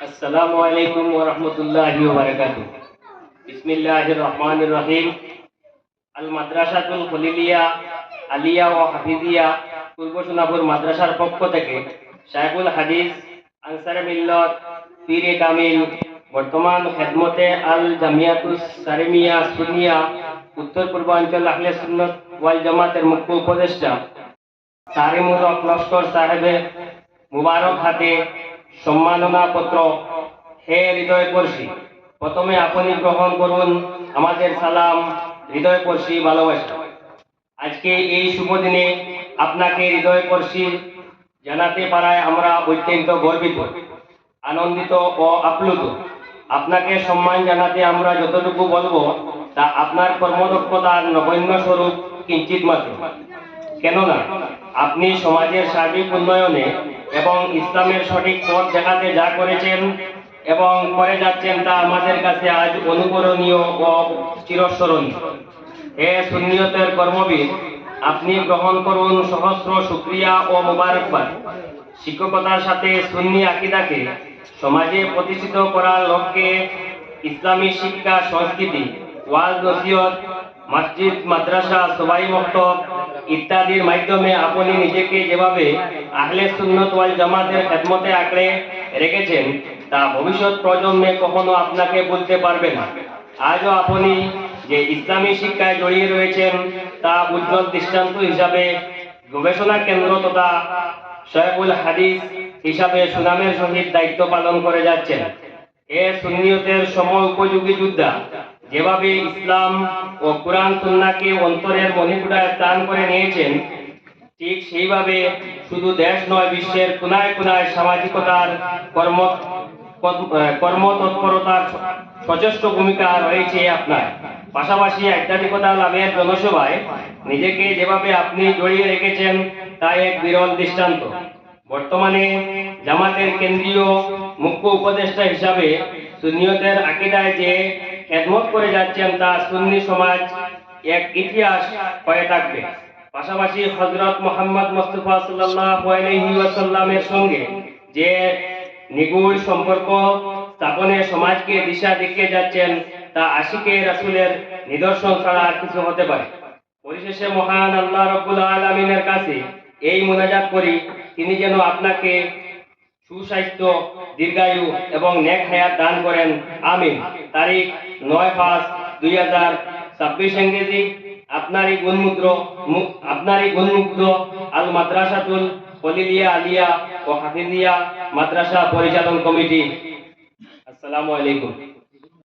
আসসালামু আলাইকুম ওয়া রাহমাতুল্লাহি ওয়া বারাকাতুহু। বিসমিল্লাহির রহমানির রহিম। আল মাদ্রাসাতুল খলিলিয়া আলিয়া ও হাফিজিয়া পূর্ব সোনাপুর মাদ্রাসার পক্ষ থেকে শাইখুল হাদিস আনসারে মিল্লত পীরে কামিল বর্তমান খেদমতে আল জামিয়াতুস সারিমিয়া সুন্নিয়া উত্তর পূর্বাঞ্চল আহলে সুন্নাত ওয়াল জামাতের মুখ্য উপদেষ্টা সারিমুল হক লস্কর সাহেবের মুবারক হাতে সম্মাননা পত্র। হে হৃদয়স্পর্শী, প্রথমে আপনি গ্রহণ করুন আমাদের সালাম, হৃদয়স্পর্শী ভালোবাসা। আজকে এই শুভ দিনে আপনাকে হৃদয়স্পর্শী জানাতে পারায় আমরা অত্যন্ত গর্বিত, আনন্দিত ও আপ্লুত। আপনাকে সম্মান জানাতে আমরা যতটুকু বলবো তা আপনার কর্মদক্ষতার নগণ্য স্বরূপ কিঞ্চিত মাত্র। কেননা আপনি সমাজের সার্বিক উন্নয়নে এবং ইসলামের সঠিক পথ দেখাতে যা করেছেন এবং করে যাচ্ছেন তা আমাদের কাছে আজ অনুকরণীয় ও চিরস্মরণীয়। হে সুন্নিয়তের কর্মবীর, আপনি গ্রহণ করুন সহস্র শুকরিয়া ও মোবারকবাদ। শিক্ষকতার সাথে সুন্নি আকীদাকে সমাজে প্রতিষ্ঠিত করার লক্ষ্যে ইসলামী শিক্ষা, সংস্কৃতি, ওয়াজ নসিহত, মসজিদ, মাদ্রাসা, সবাই মক্তব ইত্যাদির মাধ্যমে আপনি নিজেকে যেভাবে আহলে সুন্নাত ওয়াল জামাতের খেদমতে আঁকড়ে রেখেছেন তা ভবিষ্যৎ প্রজন্মে কখনো আপনাকে বলতে পারবে না। আজও আপনি যে ইসলামী শিক্ষায় জড়িয়ে রয়েছেন তা উজ্জ্বল দৃষ্টান্ত হিসাবে গবেষণা কেন্দ্র তথা শাইখুল হাদিস হিসাবে সুনামের সহিত দায়িত্ব পালন করে যাচ্ছেন। এ সুন্নিয়তের সময় উপযোগী যোদ্ধা যেভাবে ইসলাম ও কুরআন সুন্নাহকে অন্তরের মণিপুরায় স্থান করে নিয়েছেন, ঠিক সেইভাবে শুধু দেশ নয়, বিশ্বের কোনায় কোনায় সামাজিকতার কর্মতৎপরতার সচেষ্ট ভূমিকা রয়েছে আপনার। পাশাপাশি আধ্যাত্মিকতা লাভের জনসভায় নিজেকে যেভাবে আপনি জড়িয়ে রেখেছেন তা এক বিরল দৃষ্টান্ত। বর্তমানে জামাতের কেন্দ্রীয় মুখ্য উপদেষ্টা হিসাবে সুন্নিয়তের আকীদায় যে খেদমত করে যাচ্ছেন তা সুন্নি সমাজ এক ইতিহাস হয়ে থাকবে। পাশাপাশি হযরত মুহাম্মদ মুস্তাফা সাল্লাল্লাহু আলাইহি ওয়াসাল্লামের সঙ্গে যে নিগুড় সম্পর্ক স্থাপনে সমাজকে দিশা দেখিয়ে যাচ্ছেন তা আশিকে রাসূলের নিদর্শন ছাড়া আর কিছু হতে পারে। পরিশেষে মহান আল্লাহ রাব্বুল আলামিনের কাছে এই মুনাজাত করি, তিনি যেন আপনাকে সুস্বাস্থ্য, দীর্ঘায়ু এবং নেক হায়াত দান করেন, আমিন। তারিখ 9/5/2026 ইংরেজি। আপনারই গুণমুগ্ধ আল মাদ্রাসাতুল খলিলিয়া আলিয়া ও হাফিজিয়া মাদ্রাসা পরিচালন কমিটি। আসসালামু আলাইকুম।